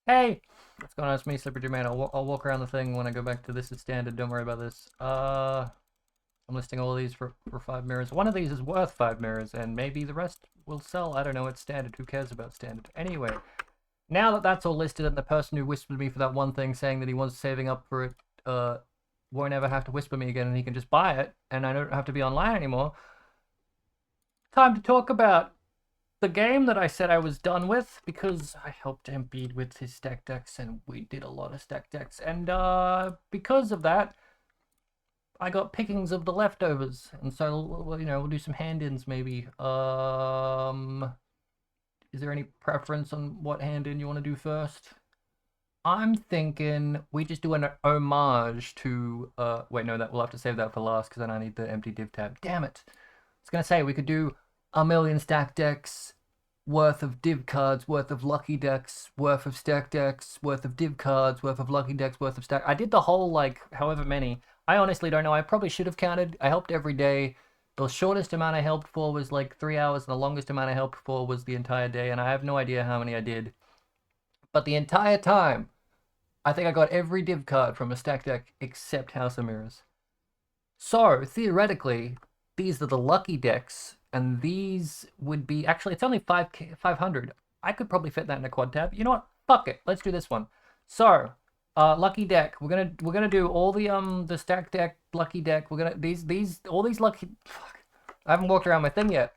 Hey! What's going on? It's me, Slippery Jermaine. I'll walk around the thing when I go back to this is standard. Don't worry about this. I'm listing all of these for 5 mirrors. One of these is worth 5 mirrors, and maybe the rest will sell. I don't know. It's standard. Who cares about standard? Anyway, now that that's all listed, and the person who whispered me for that one thing saying that he was saving up for it, won't ever have to whisper me again, and he can just buy it, and I don't have to be online anymore. Time to talk about the game that I said I was done with, because I helped Embiid with his stack decks and we did a lot of stack decks, and because of that I got pickings of the leftovers, and so we'll do some hand-ins maybe. Is there any preference on what hand-in you want to do first? I'm thinking we just do an homage to wait, no, that we'll have to save that for last because then I need the empty div tab. Damn it. I was gonna say we could do a million stack decks worth of div cards, worth of lucky decks, worth of stack decks, worth of div cards, worth of lucky decks, worth of stack. I did the whole, like, however many. I honestly don't know. I probably should have counted. I helped every day. The shortest amount I helped for was like 3 hours, and the longest amount I helped for was the entire day, and I have no idea how many I did. But the entire time, I think I got every div card from a stack deck except House of Mirrors. So, theoretically, these are the lucky decks, and these would be... Actually, it's only 500. I could probably fit that in a quad tab. You know what? Fuck it. Let's do this one. So, lucky deck. We're gonna do all the stack deck, lucky deck. We're gonna... all these lucky... Fuck. I haven't walked around my thing yet.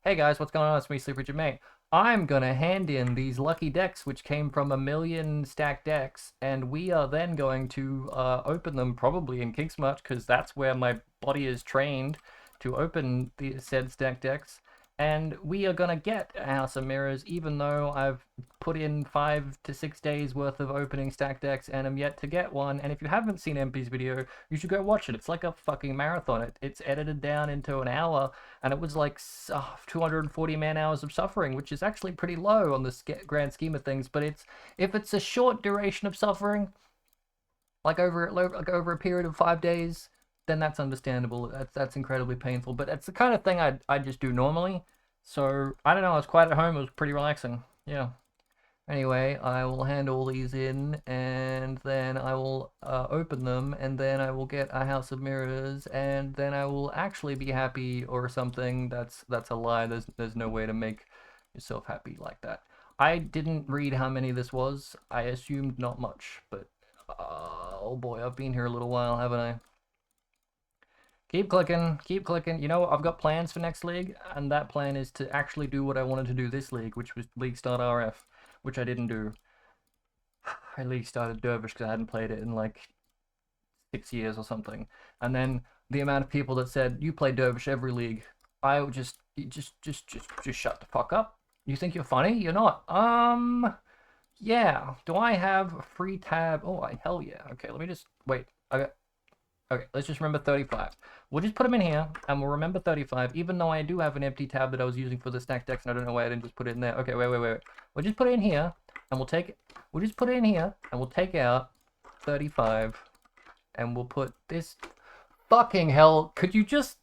Hey guys, what's going on? It's me, Sleeper Jermaine. I'm gonna hand in these lucky decks, which came from a million stack decks, and we are then going to open them probably in Kinksmart, because that's where my body is trained to open the said stack decks. And we are gonna get a House of Mirrors, even though I've put in 5 to 6 days worth of opening stack decks and am yet to get one. And if you haven't seen MP's video, you should go watch it. It's like a fucking marathon. It's edited down into an hour, and it was like 240 man hours of suffering, which is actually pretty low on the grand scheme of things. But if it's a short duration of suffering, like over a period of 5 days, then that's understandable. That's incredibly painful, but it's the kind of thing I'd just do normally. So I don't know. I was quiet at home. It was pretty relaxing. Yeah. Anyway, I will hand all these in, and then I will open them, and then I will get a House of Mirrors, and then I will actually be happy or something. That's a lie. There's no way to make yourself happy like that. I didn't read how many this was. I assumed not much, but oh boy, I've been here a little while, haven't I? Keep clicking, keep clicking. You know what? I've got plans for next league, and that plan is to actually do what I wanted to do this league, which was League Start RF, which I didn't do. I league started Dervish because I hadn't played it in like 6 years or something. And then the amount of people that said, you play Dervish every league, I would just shut the fuck up. You think you're funny? You're not. Yeah. Do I have a free tab? Oh, hell yeah. Okay, let me just, wait. Okay, let's just remember 35. We'll just put them in here, and we'll remember 35, even though I do have an empty tab that I was using for the stack decks, and I don't know why I didn't just put it in there. Okay, wait. We'll just put it in here, and we'll take it. We'll just put it in here, and we'll take out 35, and we'll put this... Fucking hell, could you just...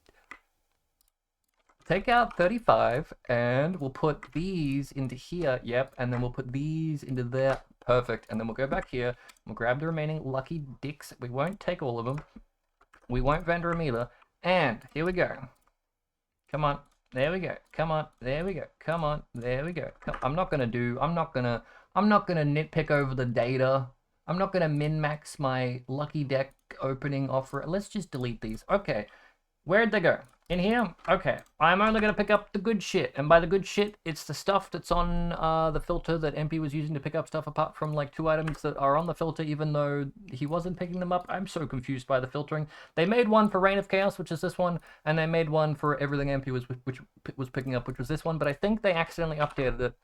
Take out 35, and we'll put these into here. Yep, and then we'll put these into there. Perfect. And then we'll go back here, we'll grab the remaining lucky dicks. We won't take all of them. We won't vendor them either. And here we go. Come on. There we go. Come on. There we go. Come on. There we go. I'm not gonna nitpick over the data. I'm not gonna min-max my lucky deck opening offer. Let's just delete these. Okay. Where'd they go? In here? Okay. I'm only going to pick up the good shit. And by the good shit, it's the stuff that's on the filter that MP was using to pick up stuff, apart from like 2 items that are on the filter, even though he wasn't picking them up. I'm so confused by the filtering. They made one for Reign of Chaos, which is this one, and they made one for everything MP was picking up, which was this one, but I think they accidentally updated it.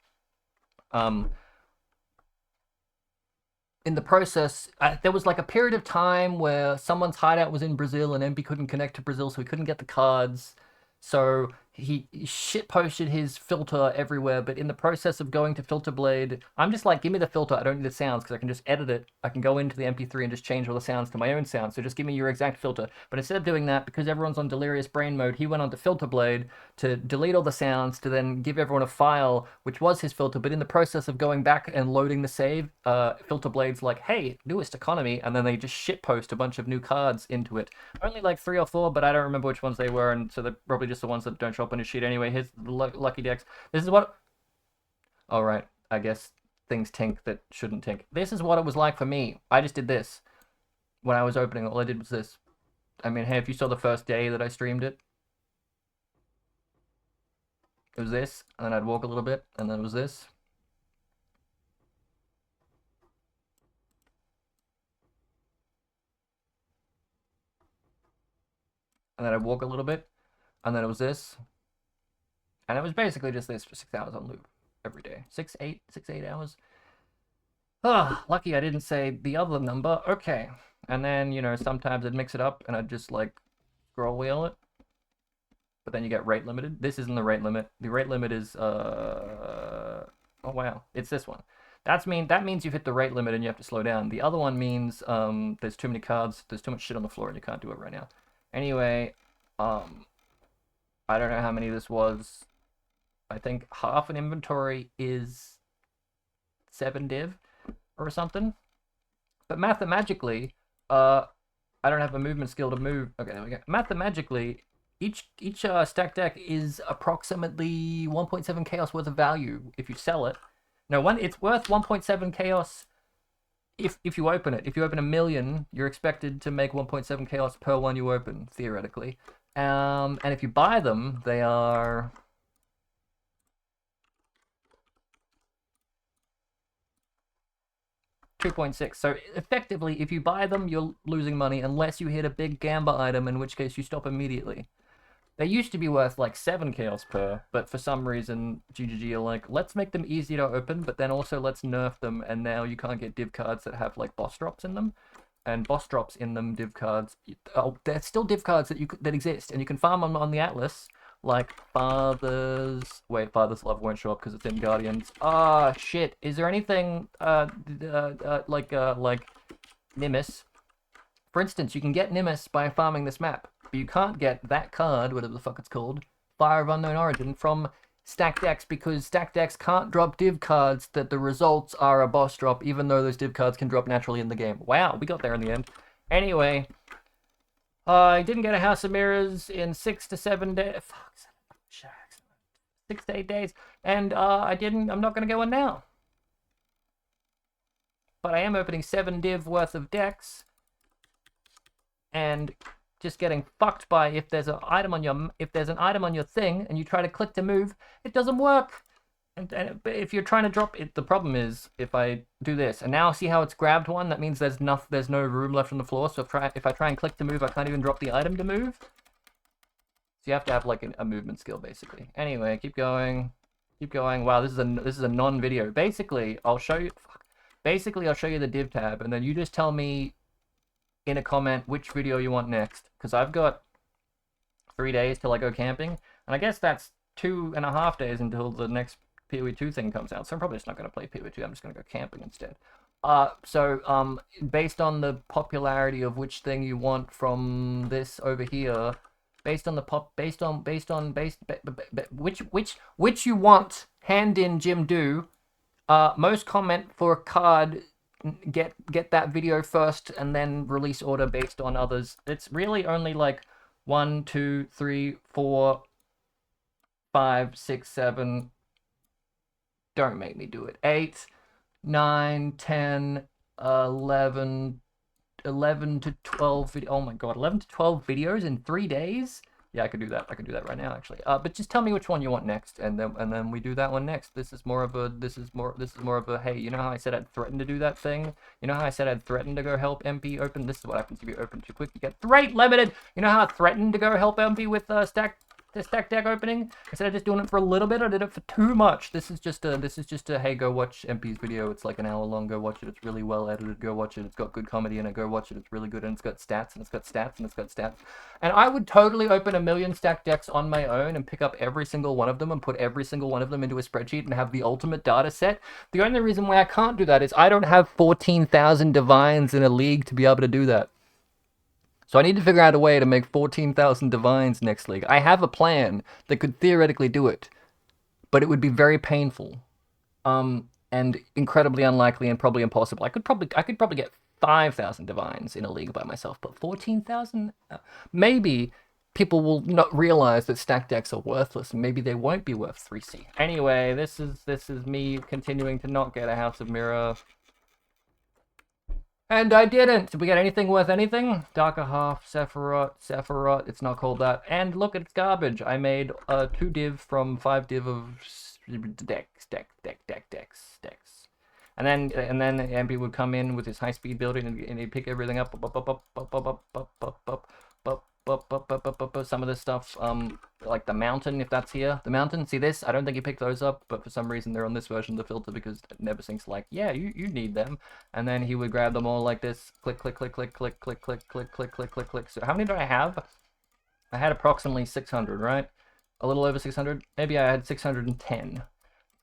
In the process, there was like a period of time where someone's hideout was in Brazil and MP couldn't connect to Brazil, so he couldn't get the cards. So he shit posted his filter everywhere, but in the process of going to FilterBlade, I'm just like, give me the filter. I don't need the sounds because I can just edit it. I can go into the MP3 and just change all the sounds to my own sounds. So just give me your exact filter. But instead of doing that, because everyone's on delirious brain mode, he went on to FilterBlade to delete all the sounds to then give everyone a file, which was his filter. But in the process of going back and loading the save, FilterBlade's like, hey, newest economy, and then they just shit post a bunch of new cards into it. Only like 3 or 4, but I don't remember which ones they were, and so they're probably just the ones that don't show up on his sheet anyway. Here's the lucky decks. This is what... All right, I guess things tink that shouldn't tink. This is what it was like for me. I just did this. When I was opening, all I did was this. I mean, hey, if you saw the first day that I streamed it, it was this, and then I'd walk a little bit, and then it was this. And then I'd walk a little bit, and then it was this. And it was basically just this for 6 hours on loop every day. 6, 8 hours. Ah, lucky I didn't say the other number. Okay. And then, you know, sometimes I'd mix it up and I'd just like scroll wheel it. But then you get rate limited. This isn't the rate limit. The rate limit is oh wow, it's this one. That means you've hit the rate limit and you have to slow down. The other one means there's too many cards, there's too much shit on the floor and you can't do it right now. Anyway, I don't know how many this was. I think half an inventory is 7 div or something. But mathematically, I don't have a movement skill to move. Okay, there we go. Mathematically, each stack deck is approximately 1.7 chaos worth of value if you sell it. No, it's worth 1.7 chaos if you open it. If you open 1 million, you're expected to make 1.7 chaos per one you open, theoretically. And if you buy them, they are... $2.6. So effectively, if you buy them, you're losing money unless you hit a big Gamba item, in which case you stop immediately. They used to be worth like 7 chaos per, but for some reason, GGG are like, let's make them easy to open, but then also let's nerf them, and now you can't get div cards that have like boss drops in them. And boss drops in them, div cards, oh, there's still div cards that exist, and you can farm them on the Atlas, like Father's... Wait, Father's Love won't show up because it's in Guardians. Ah, shit. Is there anything, like Nimbus? For instance, you can get Nimbus by farming this map, but you can't get that card, whatever the fuck it's called, Fire of Unknown Origin, from stacked decks, because stacked decks can't drop div cards that the results are a boss drop, even though those div cards can drop naturally in the game. Wow, we got there in the end. Anyway... I didn't get a House of Mirrors in 6 to 7 days. Fuck, 6 to 8 days. And I'm not going to go in now. But I am opening 7 div worth of decks. And just getting fucked by if there's an item on your thing and you try to click to move, it doesn't work. And if you're trying to drop it, the problem is if I do this, and now see how it's grabbed one, that means there's no room left on the floor. So if I try and click to move, I can't even drop the item to move. So you have to have like a movement skill basically. Anyway, keep going. Wow, this is a non-video. Basically, I'll show you the div tab, and then you just tell me in a comment which video you want next, because I've got 3 days till I go camping, and I guess that's 2.5 days until the next PoE 2 thing comes out, so I'm probably just not going to play PoE 2. I'm just going to go camping instead. Based on the popularity of which thing you want from this over here, which you want, hand in Jim Do, most comment for a card, get that video first, and then release order based on others. It's really only like 1, 2, 3, 4, 5, 6, 7. Don't make me do it. 8, 9, 10, 11 to 12 oh my god, 11 to 12 videos in 3 days? Yeah, I could do that. I could do that right now actually. But just tell me which one you want next, and then we do that one next. This is more of a hey, you know how I said I'd threaten to do that thing? You know how I said I'd threaten to go help MP open? This is what happens if you open too quick. You get rate limited. You know how I threatened to go help MP with stack this stack deck opening. Instead of just doing it for a little bit, I did it for too much. This is just a hey, go watch MP's video. It's like an hour long. Go watch it. It's really well edited. Go watch it. It's got good comedy in it. Go watch it. It's really good, and it's got stats, and it's got stats, and it's got stats. And I would totally open 1,000,000 stack decks on my own and pick up every single one of them and put every single one of them into a spreadsheet and have the ultimate data set. The only reason why I can't do that is I don't have 14,000 divines in a league to be able to do that. So I need to figure out a way to make 14,000 divines next league. I have a plan that could theoretically do it, but it would be very painful, and incredibly unlikely and probably impossible. I could probably get 5,000 divines in a league by myself, but 14,000? Maybe people will not realize that stack decks are worthless, and maybe they won't be worth 3C. Anyway, this is me continuing to not get a House of Mirror. And I didn't. Did we get anything worth anything? Darker Half, Sephiroth. It's not called that. And look, it's garbage. I made 2 div from 5 div of decks. And then MP would come in with his high-speed building and he'd pick everything up. Some of this stuff, like the mountain, if that's here. The mountain, see this? I don't think he picked those up, but for some reason they're on this version of the filter because Neversink's like, yeah, you need them. And then he would grab them all like this. Click, click, click, click, click, click, click, click, click, click, click, click. So how many did I have? I had approximately 600, right? A little over 600? Maybe I had 610.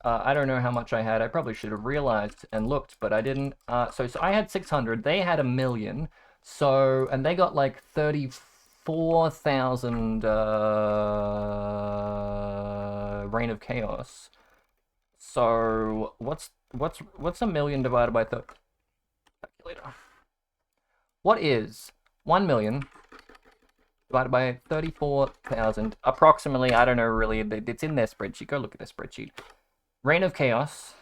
I don't know how much I had. I probably should have realized and looked, but I didn't. So I had 600. They had 1,000,000. So, and they got like 34,000 Reign of Chaos. So what's 1,000,000 divided by 30? Calculator. What is 1,000,000 divided by 34,000? Approximately, I don't know really. It's in their spreadsheet. Go look at their spreadsheet. Reign of Chaos.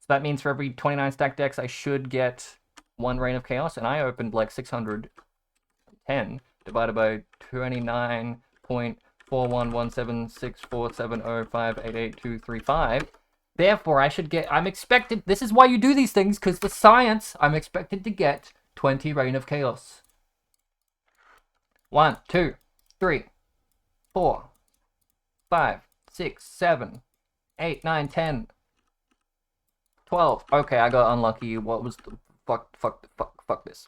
So that means for every 29 stack decks, I should get 1 Reign of Chaos, and I opened like 610 divided by 29.411764705888235. Therefore, I should get, I'm expected, this is why you do these things, because the science, I'm expected to get 20 Reign of Chaos. 1, 2, 3, 4, 5, 6, 7, 8, 9, 10, 12. Okay, I got unlucky. What was the fuck this?